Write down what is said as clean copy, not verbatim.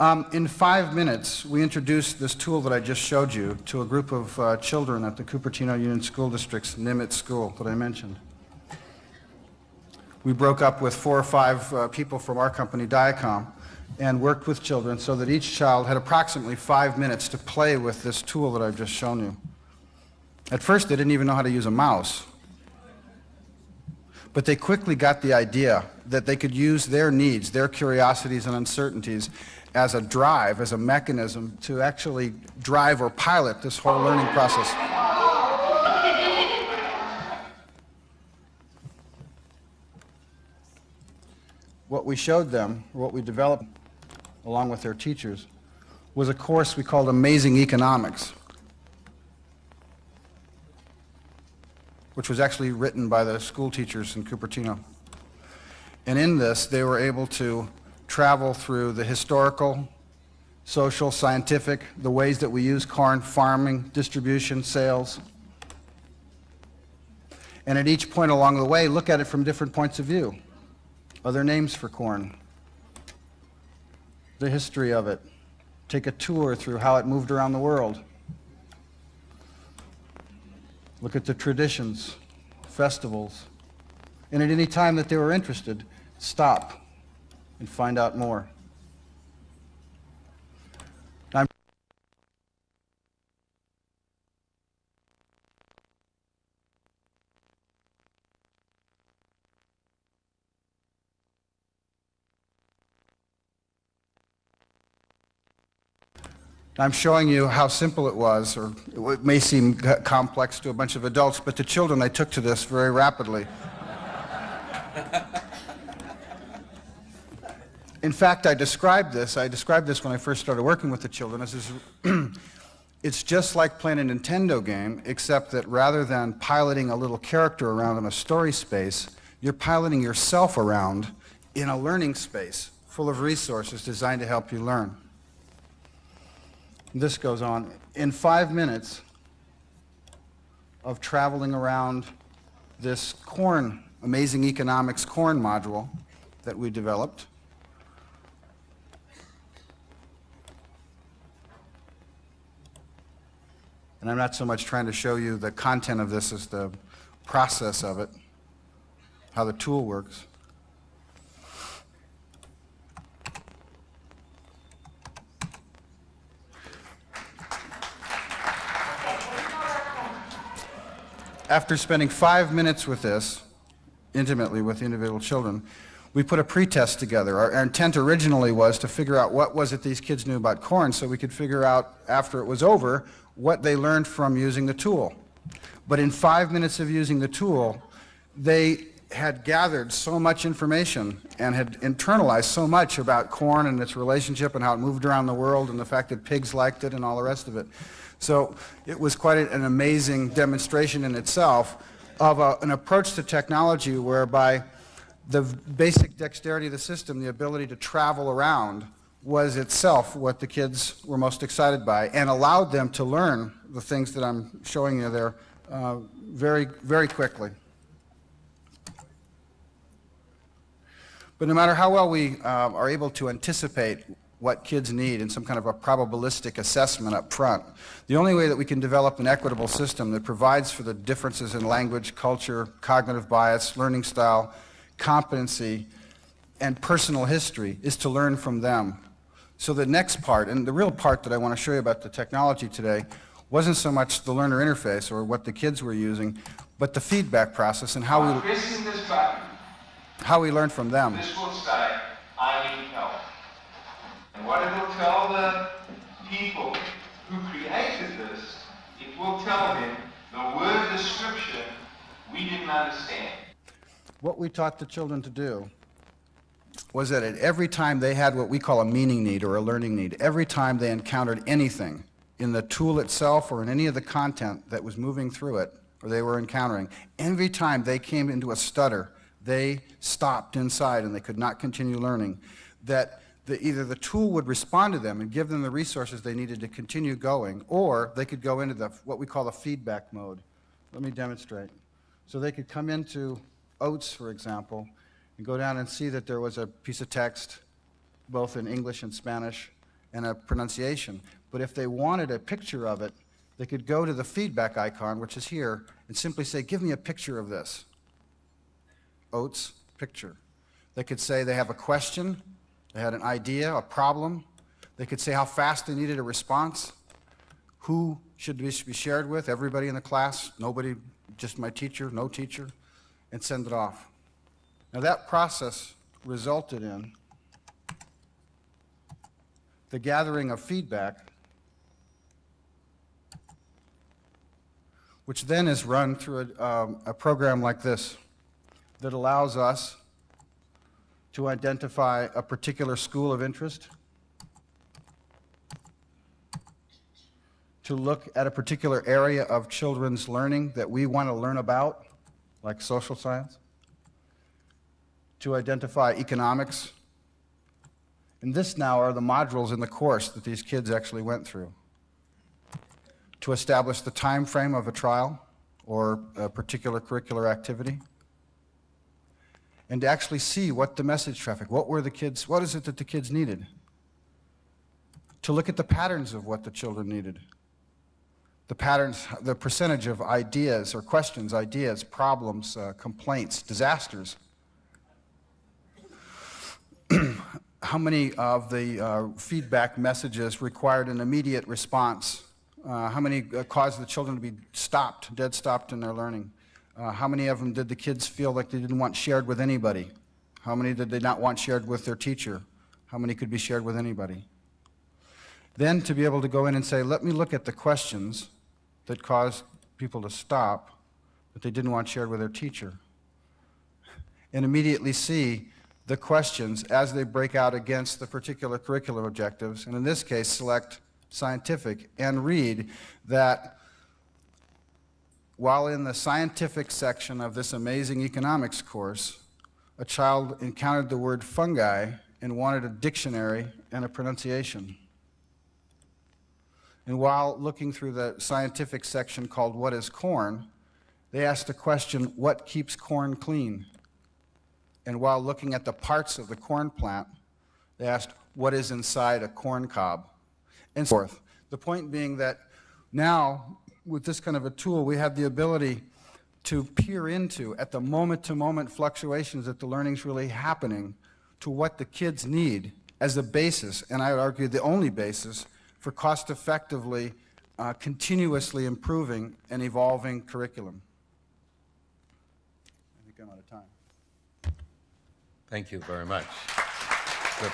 In 5 minutes, we introduced this tool that I just showed you to a group of children at the Cupertino Union School District's Nimitz School that I mentioned. We broke up with 4 or 5 people from our company, Diacom, and worked with children so that each child had approximately 5 minutes to play with this tool that I've just shown you. At first, they didn't even know how to use a mouse. But they quickly got the idea that they could use their needs, their curiosities and uncertainties as a drive, as a mechanism to actually drive or pilot this whole learning process. What we showed them, or what we developed along with their teachers, was a course we called Amazing Economics, which was actually written by the school teachers in Cupertino. And in this, they were able to travel through the historical, social, scientific, the ways that we use corn, farming, distribution, sales. And at each point along the way, look at it from different points of view. Other names for corn, the history of it, take a tour through how it moved around the world. Look at the traditions, festivals, and at any time that they were interested, stop and find out more. I'm showing you how simple it was, or it may seem complex to a bunch of adults, but the children, they took to this very rapidly. In fact, I described this when I first started working with the children as it's just like playing a Nintendo game, except that rather than piloting a little character around in a story space, you're piloting yourself around in a learning space full of resources designed to help you learn. This goes on. In 5 minutes of traveling around this corn, Amazing Economics corn module that we developed, and I'm not so much trying to show you the content of this as the process of it, how the tool works. After spending 5 minutes with this, intimately with the individual children, we put a pretest together. Our intent originally was to figure out what was it these kids knew about corn so we could figure out, after it was over, what they learned from using the tool. But in 5 minutes of using the tool, they had gathered so much information and had internalized so much about corn and its relationship and how it moved around the world and the fact that pigs liked it and all the rest of it. So it was quite an amazing demonstration in itself of an approach to technology whereby the basic dexterity of the system, the ability to travel around, was itself what the kids were most excited by and allowed them to learn the things that I'm showing you there very, very quickly. But no matter how well we are able to anticipate what kids need in some kind of a probabilistic assessment up front, the only way that we can develop an equitable system that provides for the differences in language, culture, cognitive bias, learning style, competency, and personal history is to learn from them. So the next part, and the real part that I want to show you about the technology today, wasn't so much the learner interface or what the kids were using, but the feedback process and how we learn from them. This will say, I need help. And what it will tell the people who created this, it will tell them the word description we didn't understand. What we taught the children to do was that at every time they had what we call a meaning need or a learning need, every time they encountered anything in the tool itself or in any of the content that was moving through it or they were encountering, every time they came into a stutter, they stopped inside and they could not continue learning, that either the tool would respond to them and give them the resources they needed to continue going, or they could go into what we call the feedback mode. Let me demonstrate. So they could come into oats, for example, and go down and see that there was a piece of text, both in English and Spanish, and a pronunciation. But if they wanted a picture of it, they could go to the feedback icon, which is here, and simply say, give me a picture of this. Oates, picture. They could say they have a question, they had an idea, a problem. They could say how fast they needed a response, who should this be shared with, everybody in the class, nobody, just my teacher, no teacher, and send it off. Now that process resulted in the gathering of feedback, which then is run through a program like this that allows us to identify a particular school of interest, to look at a particular area of children's learning that we want to learn about, like social science, to identify economics. And this now are the modules in the course that these kids actually went through. To establish the time frame of a trial or a particular curricular activity, and to actually see what the message traffic, what is it that the kids needed? To look at the patterns of what the children needed. The patterns, the percentage of ideas or questions, ideas, problems, complaints, disasters. How many of the feedback messages required an immediate response? How many caused the children to be stopped, dead stopped in their learning? How many of them did the kids feel like they didn't want shared with anybody? How many did they not want shared with their teacher? How many could be shared with anybody? Then to be able to go in and say, let me look at the questions that caused people to stop, that they didn't want shared with their teacher, and immediately see the questions as they break out against the particular curricular objectives, and in this case, select scientific, and read that while in the scientific section of this amazing economics course, a child encountered the word fungi and wanted a dictionary and a pronunciation. And while looking through the scientific section called What is Corn, they asked the question, what keeps corn clean? And while looking at the parts of the corn plant, they asked, what is inside a corn cob? And so forth. The point being that now, with this kind of a tool, we have the ability to peer into, at the moment-to-moment fluctuations that the learning's really happening, to what the kids need as a basis, and I would argue the only basis, for cost-effectively, continuously improving and evolving curriculum. I think I'm out of time. Thank you very much. Good.